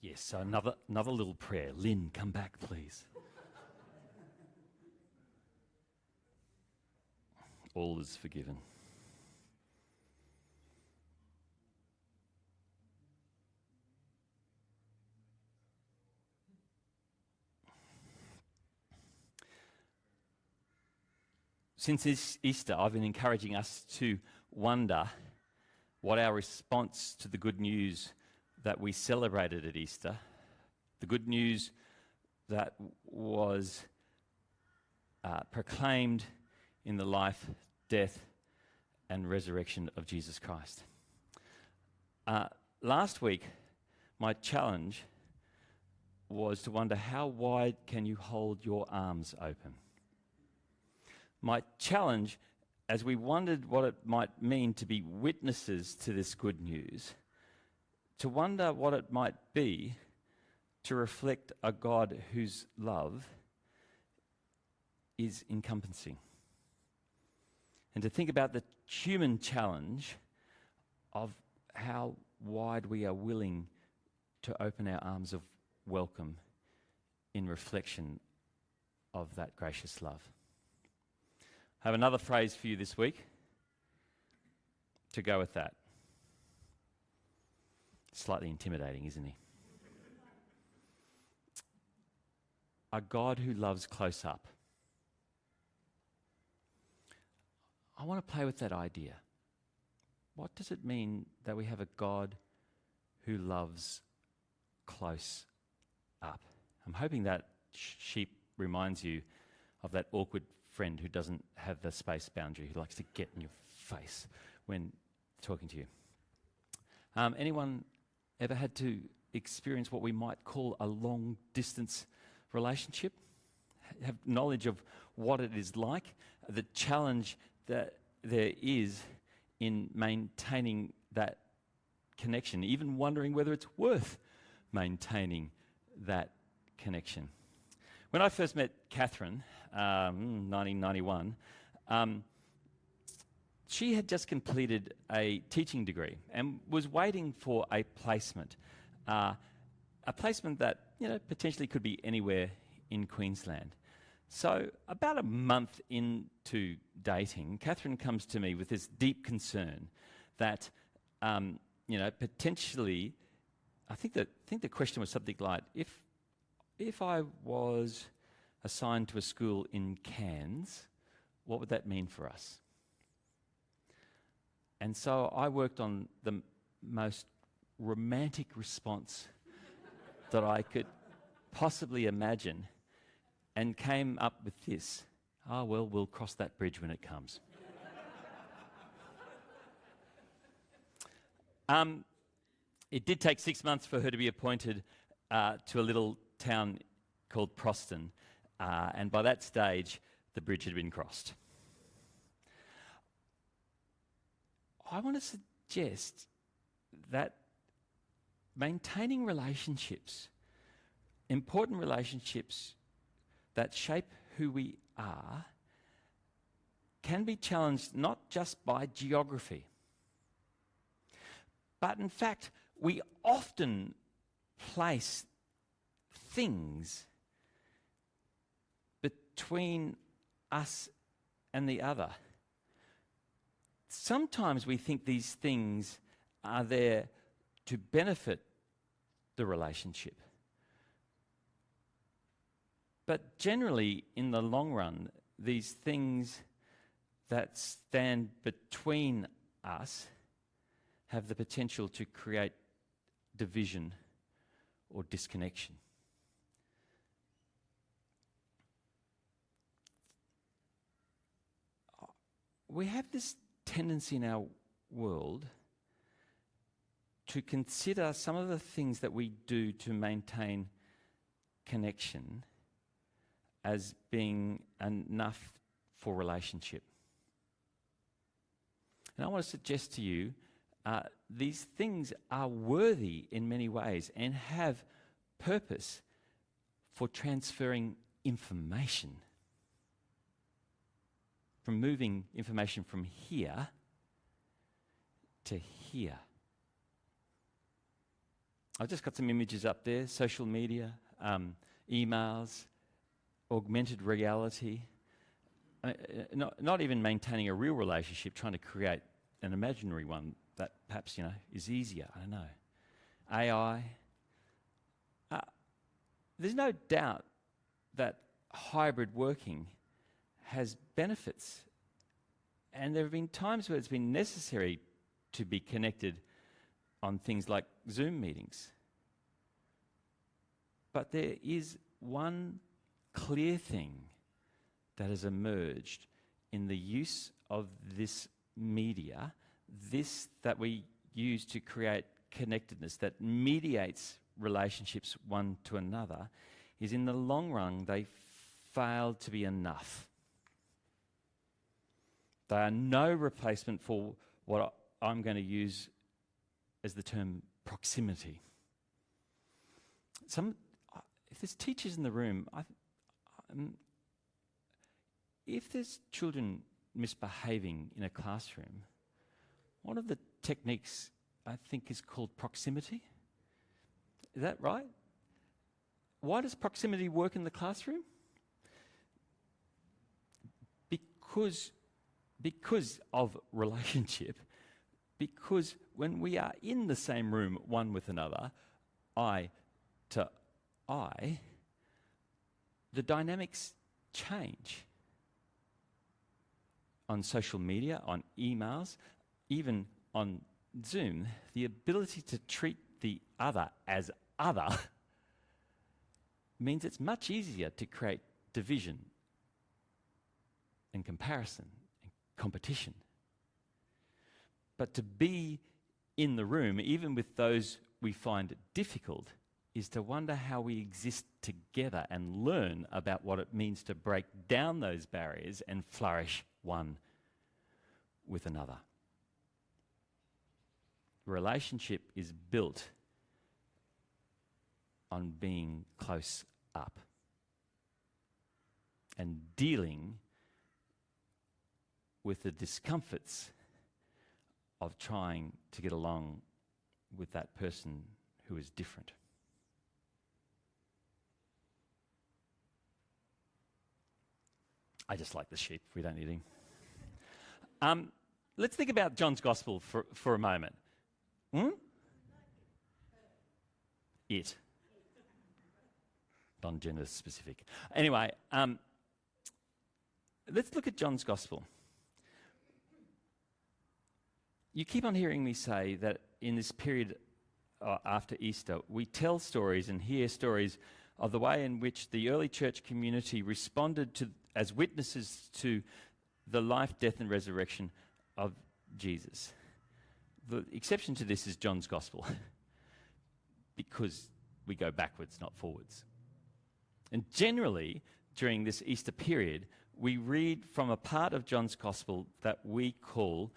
Yes, so another little prayer. Lynn, come back, please. All is forgiven. Since this Easter, I've been encouraging us to wonder what our response to the good news that we celebrated at Easter, the good news that was proclaimed in the life, death, and resurrection of Jesus Christ. Last week, my challenge was to wonder, how wide can you hold your arms open? My challenge, as we wondered what it might mean to be witnesses to this good news, to wonder what it might be to reflect a God whose love is encompassing. And to think about the human challenge of how wide we are willing to open our arms of welcome in reflection of that gracious love. I have another phrase for you this week to go with that. Slightly intimidating, isn't he? A God who loves close up. I want to play with that idea. What does it mean that we have a God who loves close up? I'm hoping that sheep reminds you of that awkward friend who doesn't have the space boundary, who likes to get in your face when talking to you. Anyone ever had to experience what we might call a long distance relationship? Have knowledge of what it is like, the challenge that there is in maintaining that connection, even wondering whether it's worth maintaining that connection. When I first met Catherine, 1991, she had just completed a teaching degree and was waiting for a placement that potentially could be anywhere in Queensland. So about a month into dating, Catherine comes to me with this deep concern that potentially, I think the question was something like, if I was assigned to a school in Cairns, what would that mean for us? And so I worked on the most romantic response that I could possibly imagine and came up with this: well, we'll cross that bridge when it comes. It did take 6 months for her to be appointed to a little town called Proston, and by that stage, the bridge had been crossed. I want to suggest that maintaining relationships, important relationships that shape who we are, can be challenged not just by geography, but in fact, we often place things between us and the other. Sometimes we think these things are there to benefit the relationship. But generally, in the long run, these things that stand between us have the potential to create division or disconnection. We have this tendency in our world to consider some of the things that we do to maintain connection as being enough for relationship. And I want to suggest to you, these things are worthy in many ways and have purpose for transferring information, from moving information from here to here. I've just got some images up there, social media, emails, augmented reality, not even maintaining a real relationship, trying to create an imaginary one that perhaps, is easier. I don't know. AI. There's no doubt that hybrid working has benefits. And there have been times where it's been necessary to be connected on things like Zoom meetings. But there is one clear thing that has emerged in the use of this media, this that we use to create connectedness, that mediates relationships one to another, is in the long run they fail to be enough. They are no replacement for what I'm going to use as the term proximity. If there's teachers in the room, if there's children misbehaving in a classroom, one of the techniques I think is called proximity. Is that right? Why does proximity work in the classroom? Because of relationship, because when we are in the same room one with another, eye to eye, the dynamics change. On social media, on emails, even on Zoom, the ability to treat the other as other means it's much easier to create division and comparison and competition. But to be in the room, even with those we find difficult, is to wonder how we exist together and learn about what it means to break down those barriers and flourish one with another. Relationship is built on being close up and dealing with the discomforts of trying to get along with that person who is different. I just like the sheep. We don't need him. Let's think about John's Gospel for a moment. It. Non-gender specific. Anyway, let's look at John's Gospel. You keep on hearing me say that in this period after Easter, we tell stories and hear stories of the way in which the early church community responded to as witnesses to the life, death, and resurrection of Jesus. The exception to this is John's Gospel, because we go backwards, not forwards. And generally, during this Easter period, we read from a part of John's Gospel that we call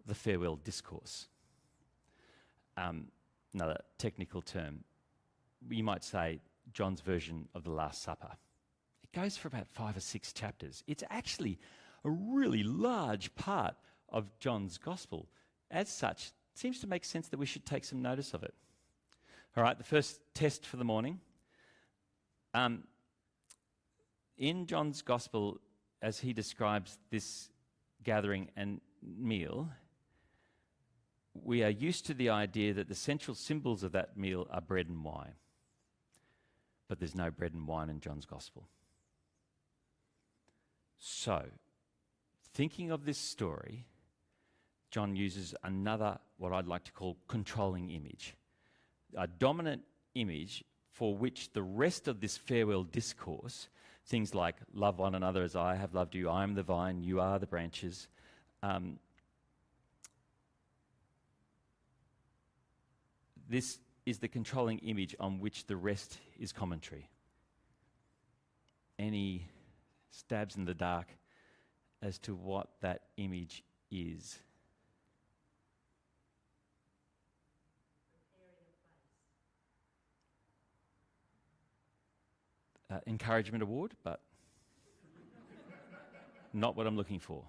the farewell discourse. Another technical term. You might say John's version of the Last Supper. It goes for about 5 or 6 chapters. It's actually a really large part of John's Gospel. As such, it seems to make sense that we should take some notice of it. All right, the first test for the morning. In John's Gospel, as he describes this gathering and meal, we are used to the idea that the central symbols of that meal are bread and wine. But there's no bread and wine in John's Gospel. So, thinking of this story, John uses another, what I'd like to call, controlling image. A dominant image for which the rest of this farewell discourse, things like love one another as I have loved you, I am the vine, you are the branches, this is the controlling image on which the rest is commentary. Any stabs in the dark as to what that image is? Encouragement award, but not what I'm looking for.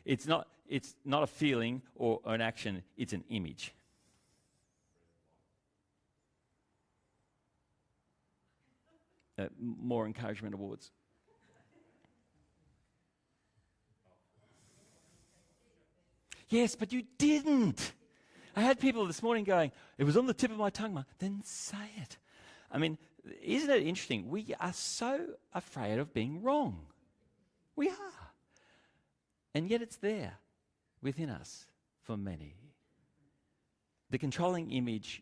It's not a feeling or an action, it's an image. more encouragement awards. Yes, but you didn't. I had people this morning going, it was on the tip of my tongue. Then say it. I mean, isn't it interesting? We are so afraid of being wrong. We are. And yet it's there within us for many. The controlling image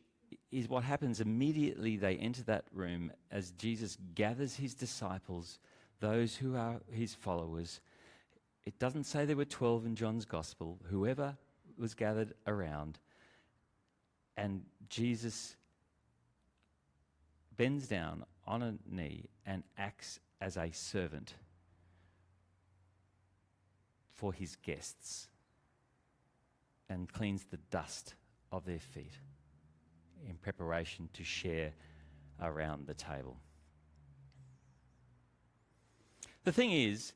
is what happens immediately they enter that room as Jesus gathers his disciples, those who are his followers. It doesn't say there were 12 in John's Gospel, whoever was gathered around. And Jesus bends down on a knee and acts as a servant for his guests and cleans the dust of their feet in preparation to share around the table. The thing is,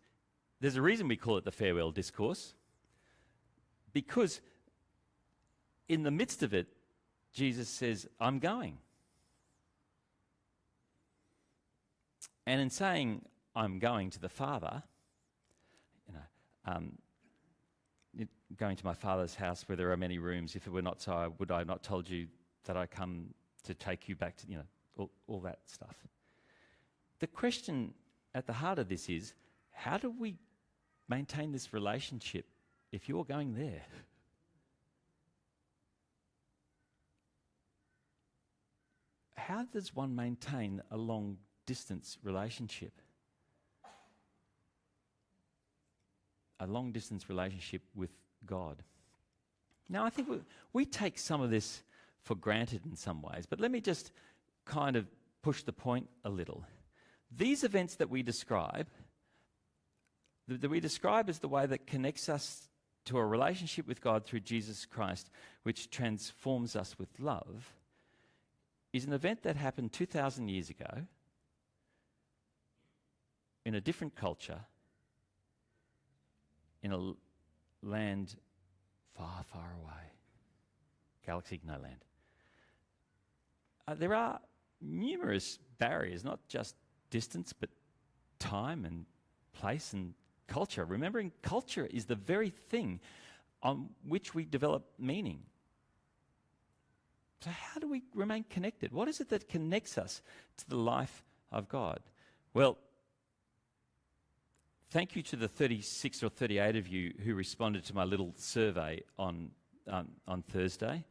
there's a reason we call it the farewell discourse, because in the midst of it, Jesus says, I'm going. And in saying, I'm going to the Father, going to my Father's house where there are many rooms, if it were not so, would I not told you that I come to take you back to, all that stuff. The question at the heart of this is, how do we maintain this relationship if you're going there? How does one maintain a long-distance relationship? A long-distance relationship with God. Now, I think we take some of this for granted in some ways, but let me just kind of push the point a little. These events that we describe, that we describe as the way that connects us to a relationship with God through Jesus Christ, which transforms us with love, is an event that happened 2,000 years ago in a different culture, in a land far, far away. Galaxy, no land. There are numerous barriers, not just distance, but time and place and culture. Remembering culture is the very thing on which we develop meaning. So how do we remain connected? What is it that connects us to the life of God? Well, thank you to the 36 or 38 of you who responded to my little survey on Thursday,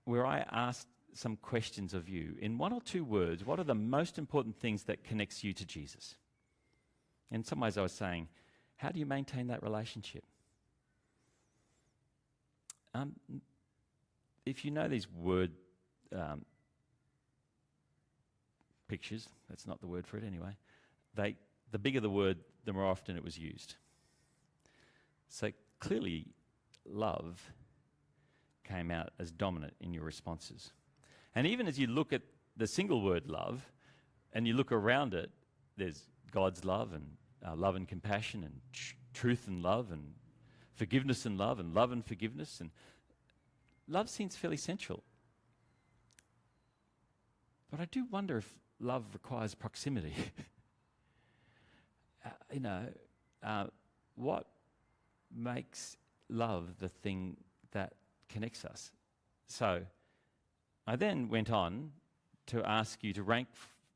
where I asked some questions of you. In one or two words, what are the most important things that connects you to Jesus? In some ways I was saying, how do you maintain that relationship? If you know these word pictures, that's not the word for it anyway, the bigger the word, the more often it was used. So clearly, love came out as dominant in your responses. And even as you look at the single word love, and you look around it, there's God's love and compassion and truth and love and forgiveness and love and forgiveness. And love seems fairly central. But I do wonder if love requires proximity. What makes love the thing that connects us? So I then went on to ask you to rank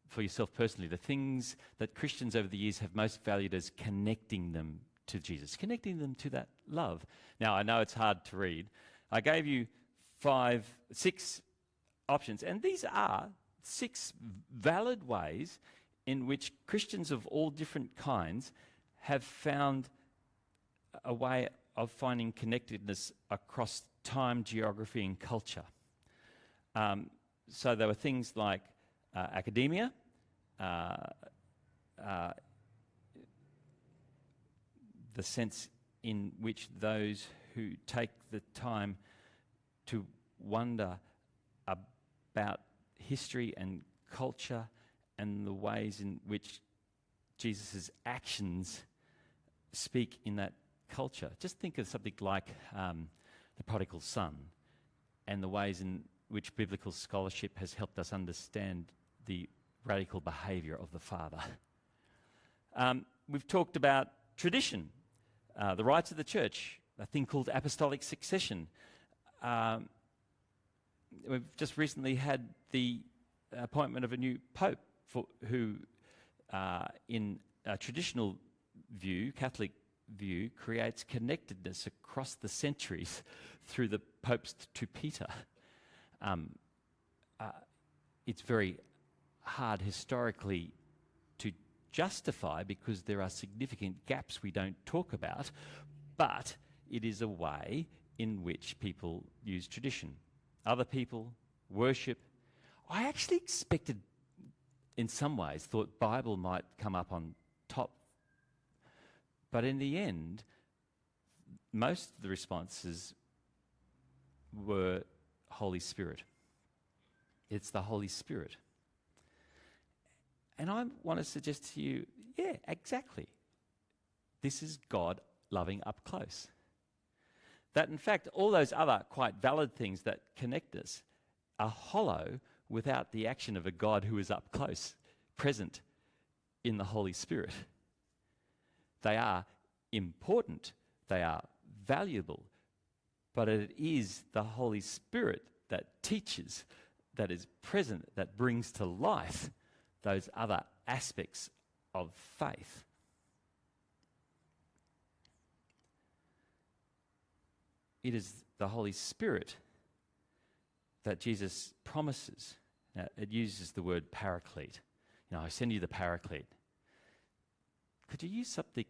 for yourself personally the things that Christians over the years have most valued as connecting them to Jesus, connecting them to that love. Now, I know it's hard to read. I gave you 6 options, and these are 6 valid ways in which Christians of all different kinds have found a way of finding connectedness across time, geography, and culture. So there were things like academia, the sense in which those who take the time to wonder about history and culture and the ways in which Jesus' actions speak in that culture. Just think of something like the prodigal son and the ways in which biblical scholarship has helped us understand the radical behaviour of the Father. We've talked about tradition, the rights of the church, a thing called apostolic succession. We've just recently had the appointment of a new pope who, in a traditional view, Catholic view, creates connectedness across the centuries through the popes to Peter. It's very hard historically to justify because there are significant gaps we don't talk about, but it is a way in which people use tradition. Other people worship. I actually expected, in some ways, thought Bible might come up on top. But in the end, most of the responses were Holy Spirit. It's the Holy Spirit. And I want to suggest to you, yeah, exactly. This is God loving up close. That in fact, all those other quite valid things that connect us are hollow without the action of a God who is up close, present in the Holy Spirit. They are important, they are valuable, but it is the Holy Spirit that teaches, that is present, that brings to life those other aspects of faith. It is the Holy Spirit that Jesus promises. Now, it uses the word paraclete. I send you the paraclete. Could you use something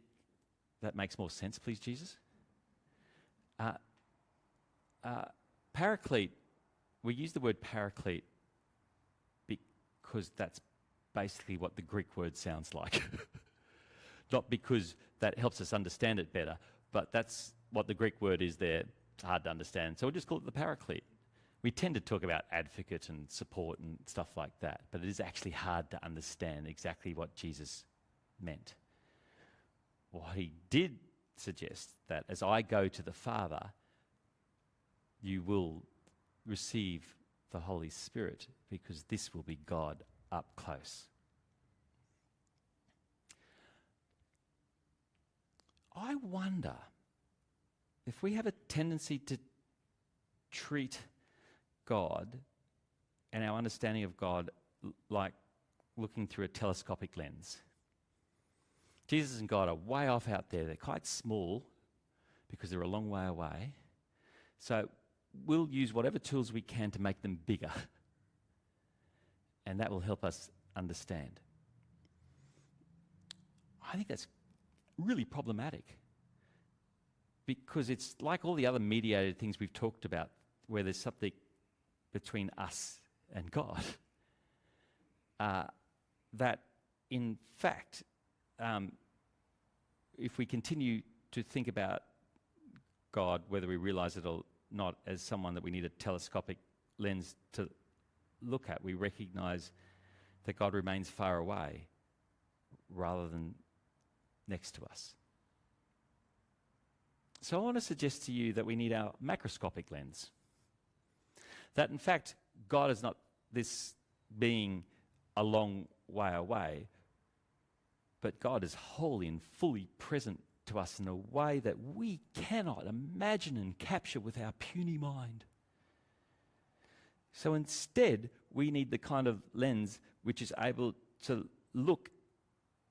that makes more sense, please, Jesus? Paraclete, we use the word paraclete because that's basically what the Greek word sounds like. Not because that helps us understand it better, but that's what the Greek word is there. It's hard to understand. So we'll just call it the paraclete. We tend to talk about advocate and support and stuff like that, but it is actually hard to understand exactly what Jesus meant. What he did suggest that as I go to the Father, you will receive the Holy Spirit because this will be God up close. I wonder if we have a tendency to treat God and our understanding of God like looking through a telescopic lens. Jesus and God are way off out there. They're quite small because they're a long way away. So we'll use whatever tools we can to make them bigger. And that will help us understand. I think that's really problematic because it's like all the other mediated things we've talked about where there's something between us and God. That in fact, if we continue to think about God, whether we realize it or not, as someone that we need a telescopic lens to look at, we recognize that God remains far away rather than next to us. So I want to suggest to you that we need our macroscopic lens. That in fact, God is not this being a long way away, but God is wholly and fully present to us in a way that we cannot imagine and capture with our puny mind. So instead, we need the kind of lens which is able to look,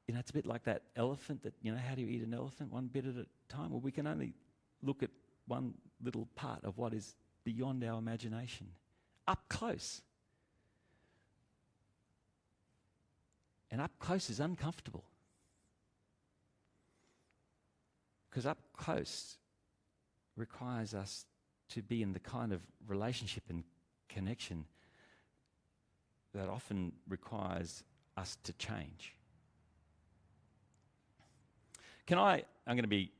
it's a bit like that elephant that, how do you eat an elephant? One bit at a time. Well, we can only look at one little part of what is beyond our imagination, up close. And up close is uncomfortable. Because up close requires us to be in the kind of relationship and connection that often requires us to change. I'm going to be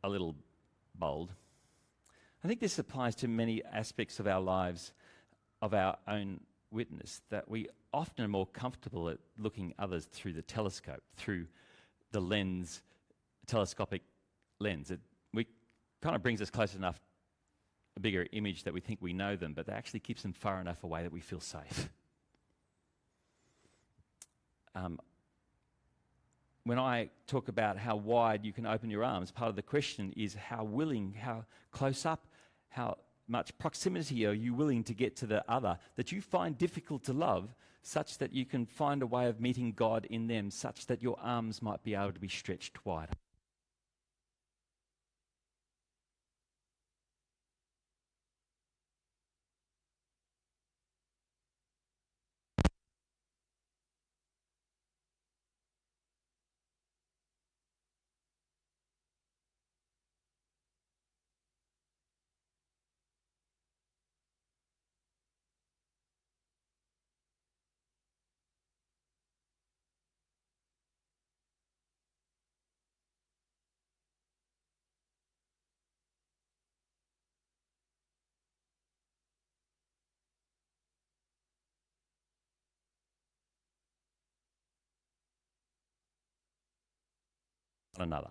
a little bold. I think this applies to many aspects of our lives, of our own witness, that we often are more comfortable at looking others through the telescope, through the lens, telescopic lens. It kind of brings us close enough a bigger image that we think we know them, but that actually keeps them far enough away that we feel safe. When I talk about how wide you can open your arms, part of the question is how willing, how close up, how much proximity are you willing to get to the other that you find difficult to love, such that you can find a way of meeting God in them, such that your arms might be able to be stretched wider. One another.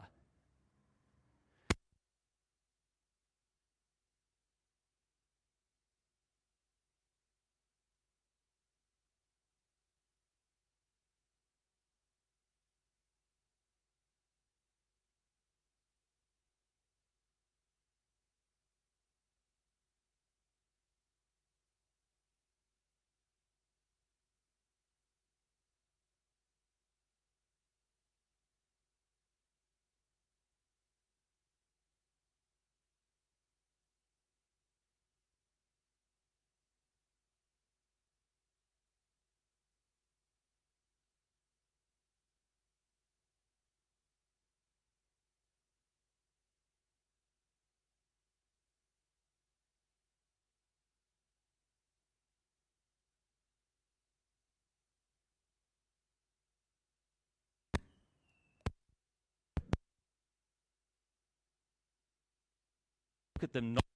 Look at them not